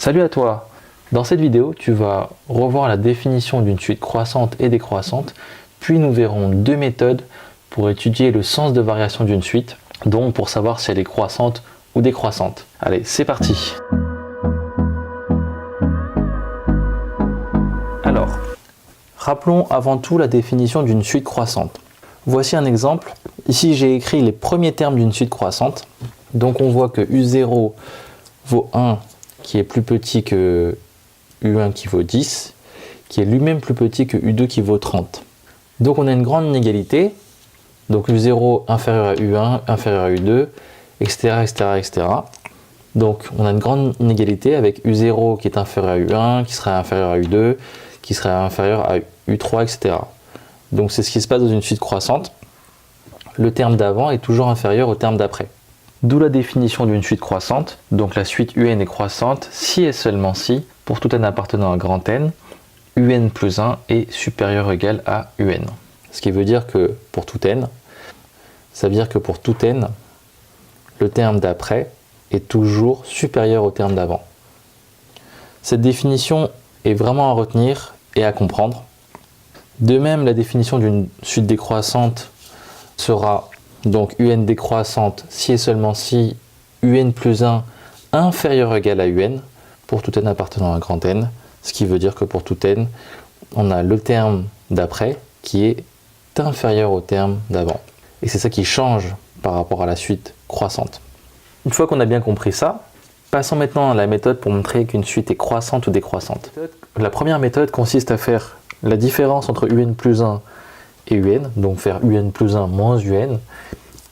Salut à toi! Dans cette vidéo, tu vas revoir la définition d'une suite croissante et décroissante, puis nous verrons deux méthodes pour étudier le sens de variation d'une suite, donc pour savoir si elle est croissante ou décroissante. Allez, c'est parti! Alors, rappelons avant tout la définition d'une suite croissante. Voici un exemple. Ici, j'ai écrit les premiers termes d'une suite croissante. Donc on voit que U0 vaut 1 qui est plus petit que U1 qui vaut 10, qui est lui-même plus petit que U2 qui vaut 30. Donc on a une grande inégalité, donc U0 inférieur à U1, inférieur à U2, etc., etc., etc. Donc on a une grande inégalité avec U0 qui est inférieur à U1, qui serait inférieur à U2, qui serait inférieur à U3, etc. Donc c'est ce qui se passe dans une suite croissante. Le terme d'avant est toujours inférieur au terme d'après. D'où la définition d'une suite croissante, donc la suite UN est croissante si et seulement si, pour tout n appartenant à grand N, UN plus 1 est supérieur ou égal à UN. Ce qui veut dire que pour tout n, ça veut dire que pour tout n, le terme d'après est toujours supérieur au terme d'avant. Cette définition est vraiment à retenir et à comprendre. De même, la définition d'une suite décroissante sera donc UN décroissante si et seulement si UN plus 1 inférieur ou égal à UN pour tout n appartenant à grand N, ce qui veut dire que pour tout n, on a le terme d'après qui est inférieur au terme d'avant. Et c'est ça qui change par rapport à la suite croissante. Une fois qu'on a bien compris ça, passons maintenant à la méthode pour montrer qu'une suite est croissante ou décroissante. La première méthode consiste à faire la différence entre UN plus 1 et UN, donc faire UN plus 1 moins UN,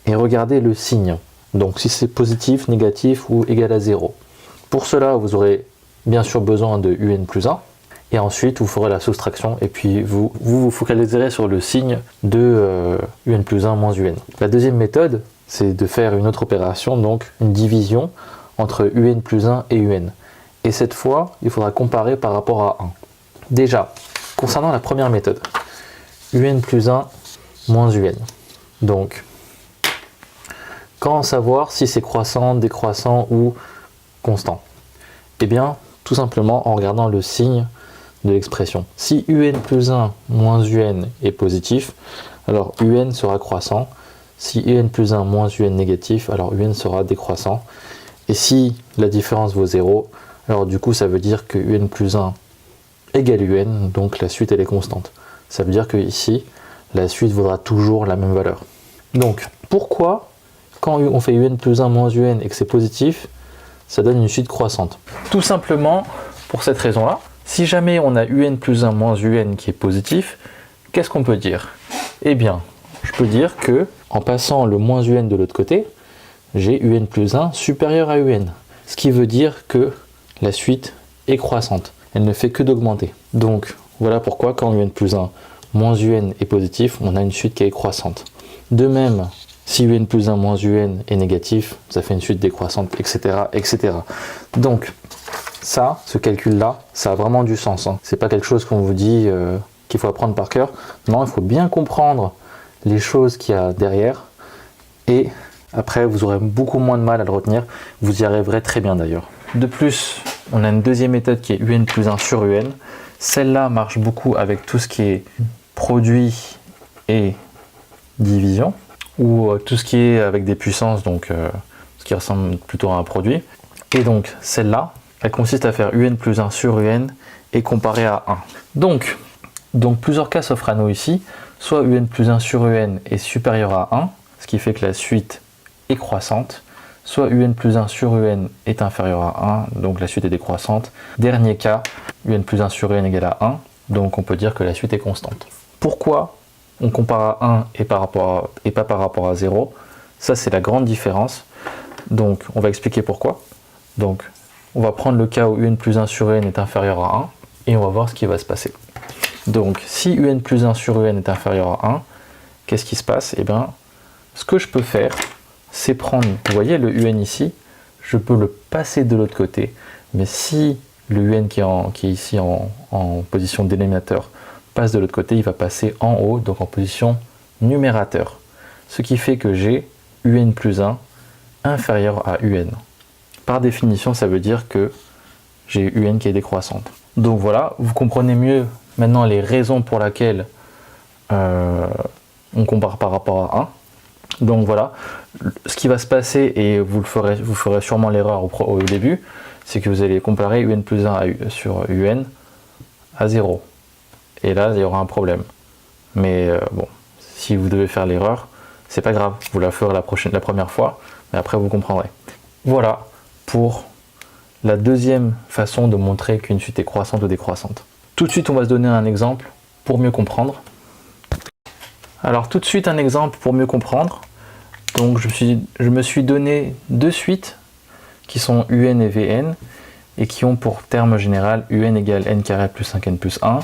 et regarder le signe, donc si c'est positif, négatif ou égal à 0. Pour cela, vous aurez bien sûr besoin de UN plus 1, et ensuite vous ferez la soustraction, et puis vous focaliserez sur le signe de UN plus 1 moins UN. La deuxième méthode, c'est de faire une autre opération, donc une division entre UN plus 1 et UN. Et cette fois, il faudra comparer par rapport à 1. Déjà, concernant la première méthode, UN plus 1 moins UN. Donc, comment savoir si c'est croissant, décroissant ou constant? Eh bien, tout simplement en regardant le signe de l'expression. Si UN plus 1 moins UN est positif, alors UN sera croissant. Si UN plus 1 moins UN négatif, alors UN sera décroissant. Et si la différence vaut 0, alors du coup ça veut dire que UN plus 1 égale UN, donc la suite elle est constante. Ça veut dire que ici, la suite vaudra toujours la même valeur. Donc, pourquoi, quand on fait UN plus 1 moins UN et que c'est positif, ça donne une suite croissante? Tout simplement, pour cette raison-là, si jamais on a UN plus 1 moins UN qui est positif, qu'est-ce qu'on peut dire? Eh bien, je peux dire que, en passant le moins UN de l'autre côté, j'ai UN plus 1 supérieur à UN. Ce qui veut dire que la suite est croissante. Elle ne fait que d'augmenter. Donc, voilà pourquoi quand UN plus 1 moins UN est positif, on a une suite qui est croissante. De même, si UN plus 1 moins UN est négatif, ça fait une suite décroissante, etc. etc. Donc, ça, ce calcul-là, ça a vraiment du sens. C'est pas quelque chose qu'on vous dit qu'il faut apprendre par cœur. Non, il faut bien comprendre les choses qu'il y a derrière. Et après, vous aurez beaucoup moins de mal à le retenir. Vous y arriverez très bien d'ailleurs. De plus, on a une deuxième méthode qui est UN plus 1 sur UN. Celle-là marche beaucoup avec tout ce qui est produit et division, ou tout ce qui est avec des puissances, donc ce qui ressemble plutôt à un produit. Et donc celle-là, elle consiste à faire UN plus 1 sur UN et comparer à 1. Donc plusieurs cas s'offrent à nous ici. Soit UN plus 1 sur UN est supérieur à 1, ce qui fait que la suite est croissante. Soit UN plus 1 sur UN est inférieur à 1, donc la suite est décroissante. Dernier cas, UN plus 1 sur UN égale à 1, donc on peut dire que la suite est constante. Pourquoi on compare à 1 et pas par rapport à 0? Ça, c'est la grande différence. Donc, on va expliquer pourquoi. Donc, on va prendre le cas où UN plus 1 sur UN est inférieur à 1, et on va voir ce qui va se passer. Donc, si UN plus 1 sur UN est inférieur à 1, qu'est-ce qui se passe? Eh bien, ce que je peux faire, c'est prendre, vous voyez le UN ici, je peux le passer de l'autre côté, mais si le UN qui est ici en position dénominateur passe de l'autre côté, il va passer en haut, donc en position numérateur. Ce qui fait que j'ai UN plus 1 inférieur à UN. Par définition, ça veut dire que j'ai un qui est décroissante. Donc voilà, vous comprenez mieux maintenant les raisons pour lesquelles on compare par rapport à 1. Donc voilà, ce qui va se passer, et vous ferez sûrement l'erreur au début, c'est que vous allez comparer un plus 1 sur un à 0. Et là, il y aura un problème. Mais bon, si vous devez faire l'erreur, c'est pas grave, vous la ferez la première fois, mais après vous comprendrez. Voilà pour la deuxième façon de montrer qu'une suite est croissante ou décroissante. Tout de suite, on va se donner un exemple pour mieux comprendre. Alors tout de suite, un exemple pour mieux comprendre. Donc je me suis donné deux suites qui sont UN et Vn et qui ont pour terme général UN égale n carré plus 5n plus 1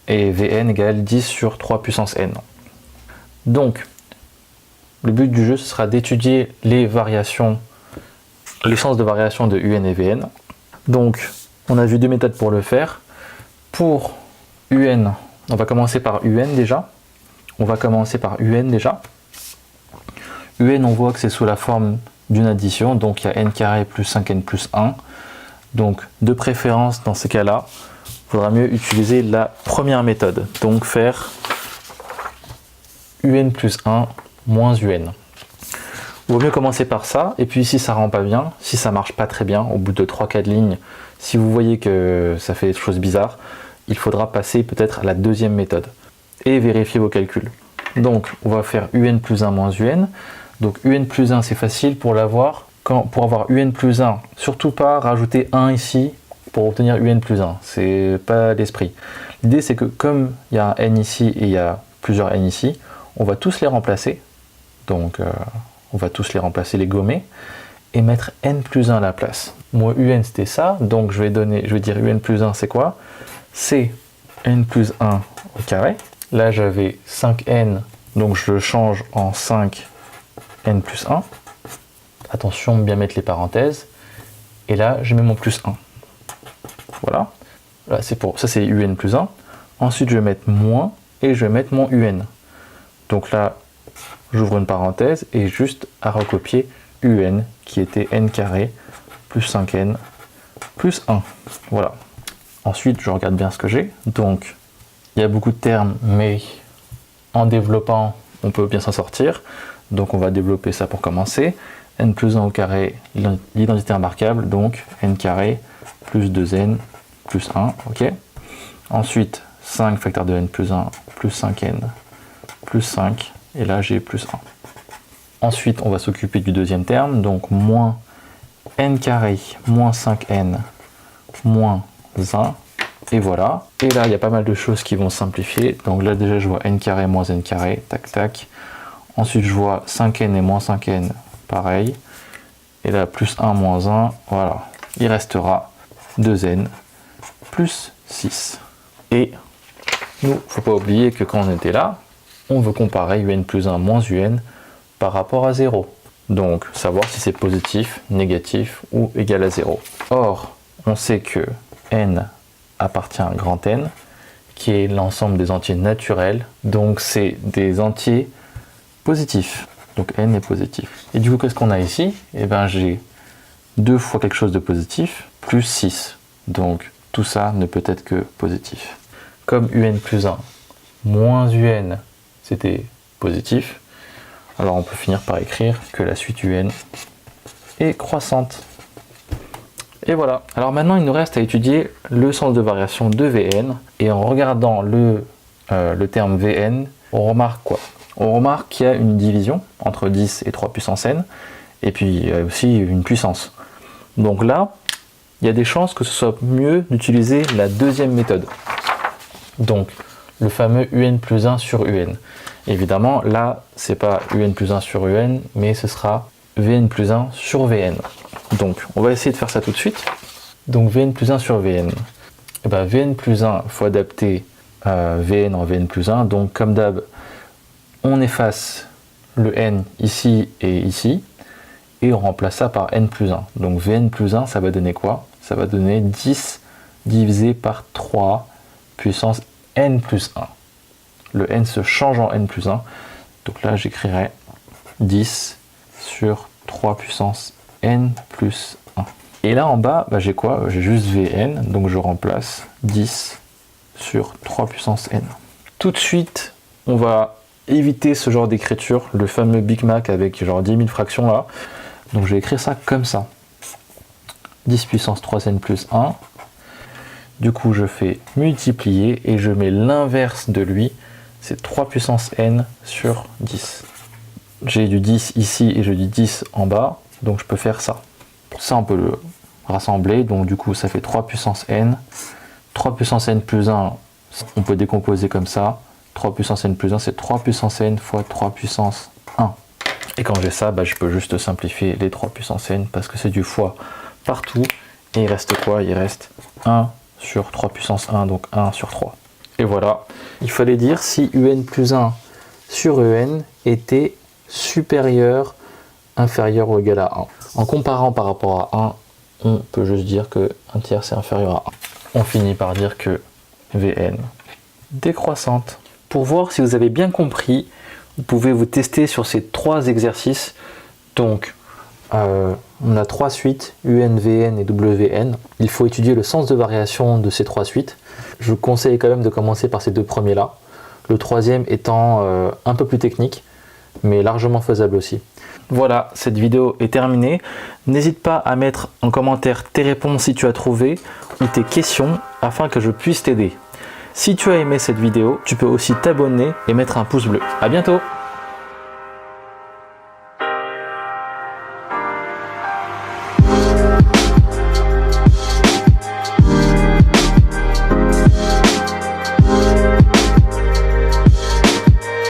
et Vn égale 10 sur 3 puissance n. Donc le but du jeu, ce sera d'étudier les sens de variation de UN et Vn. Donc on a vu deux méthodes pour le faire. Pour UN, on va commencer par UN déjà. UN, on voit que c'est sous la forme d'une addition, donc il y a n carré plus 5n plus 1. Donc de préférence, dans ces cas-là, il faudra mieux utiliser la première méthode, donc faire un plus 1 moins un. Il vaut mieux commencer par ça, et puis si ça rend pas bien, si ça marche pas très bien, au bout de 3-4 lignes, si vous voyez que ça fait des choses bizarres, il faudra passer peut-être à la deuxième méthode et vérifier vos calculs. Donc on va faire un plus 1 moins un. Donc un plus 1 c'est facile pour l'avoir. Pour avoir un plus 1, surtout pas rajouter 1 ici pour obtenir un plus 1. C'est pas l'esprit. L'idée c'est que comme il y a un n ici et il y a plusieurs n ici, on va tous les remplacer. Donc on va tous les remplacer, les gommer, et mettre n plus 1 à la place. Moi un c'était ça, donc je vais dire un plus 1 c'est quoi? C'est n plus 1 au carré. Là j'avais 5n, donc je le change en 5n plus 1. Attention, bien mettre les parenthèses. Et là, je mets mon plus 1. Voilà. Là, ça c'est un plus 1. Ensuite, je vais mettre moins et je vais mettre mon un. Donc là, j'ouvre une parenthèse et juste à recopier un qui était n carré plus 5n plus 1. Voilà. Ensuite, je regarde bien ce que j'ai. Donc, il y a beaucoup de termes, mais en développant, on peut bien s'en sortir. Donc, on va développer ça pour commencer. N plus 1 au carré, l'identité remarquable, donc n carré plus 2n plus 1, ok. Ensuite, 5 facteur de n plus 1 plus 5n plus 5, et là j'ai plus 1. Ensuite, on va s'occuper du deuxième terme, donc moins n carré moins 5n moins 1, et voilà. Et là, il y a pas mal de choses qui vont simplifier. Donc là, déjà, je vois n carré moins n carré, tac tac. Ensuite, je vois 5n et moins 5n, pareil. Et là, plus 1 moins 1, voilà. Il restera 2n plus 6. Et nous, faut pas oublier que quand on était là, on veut comparer un plus 1 moins un par rapport à 0. Donc, savoir si c'est positif, négatif ou égal à 0. Or, on sait que n appartient à grand N, qui est l'ensemble des entiers naturels. Donc, c'est des entiers positifs. Donc, n est positif. Et du coup, qu'est-ce qu'on a ici? Eh bien, j'ai 2 fois quelque chose de positif, plus 6. Donc, tout ça ne peut être que positif. Comme un plus 1 moins un, c'était positif, alors on peut finir par écrire que la suite un est croissante. Et voilà. Alors maintenant, il nous reste à étudier le sens de variation de Vn. Et en regardant le terme Vn, on remarque quoi? On remarque qu'il y a une division entre 10 et 3 puissance n, et puis il y a aussi une puissance. Donc là, il y a des chances que ce soit mieux d'utiliser la deuxième méthode. Donc, le fameux un plus 1 sur un. Évidemment, là, c'est pas un plus 1 sur un, mais ce sera Vn plus 1 sur Vn. Donc, on va essayer de faire ça tout de suite. Donc, Vn plus 1 sur Vn. Et ben, Vn plus 1, il faut adapter Vn en Vn plus 1. Donc, comme d'hab, on efface le n ici et ici, et on remplace ça par n plus 1. Donc, Vn plus 1, ça va donner quoi? Ça va donner 10 divisé par 3 puissance n plus 1. Le n se change en n plus 1. Donc là, j'écrirai 10 sur 3 puissance n plus 1. Et là en bas, bah, j'ai quoi? J'ai juste Vn, donc je remplace 10 sur 3 puissance n. Tout de suite, on va éviter ce genre d'écriture, le fameux Big Mac avec genre 10 000 fractions là. Donc je vais écrire ça comme ça. 10 puissance 3n plus 1. Du coup, je fais multiplier et je mets l'inverse de lui, c'est 3 puissance n sur 10. J'ai du 10 ici et j'ai du 10 en bas, donc je peux faire ça. Ça, on peut le rassembler, donc du coup, ça fait 3 puissance n. 3 puissance n plus 1, on peut décomposer comme ça. 3 puissance n plus 1, c'est 3 puissance n fois 3 puissance 1. Et quand j'ai ça, bah, je peux juste simplifier les 3 puissance n parce que c'est du fois partout. Et il reste quoi? Il reste 1 sur 3 puissance 1, donc 1 sur 3. Et voilà, il fallait dire si un plus 1 sur un était supérieur, inférieur ou égal à 1. En comparant par rapport à 1, on peut juste dire que 1 tiers c'est inférieur à 1. On finit par dire que Vn décroissante. Pour voir si vous avez bien compris, vous pouvez vous tester sur ces 3 exercices. Donc, on a 3 suites, UN, Vn et Wn. Il faut étudier le sens de variation de ces 3 suites. Je vous conseille quand même de commencer par ces 2 premiers-là. Le troisième étant un peu plus technique, mais largement faisable aussi. Voilà, cette vidéo est terminée. N'hésite pas à mettre en commentaire tes réponses si tu as trouvé ou tes questions afin que je puisse t'aider. Si tu as aimé cette vidéo, tu peux aussi t'abonner et mettre un pouce bleu. À bientôt!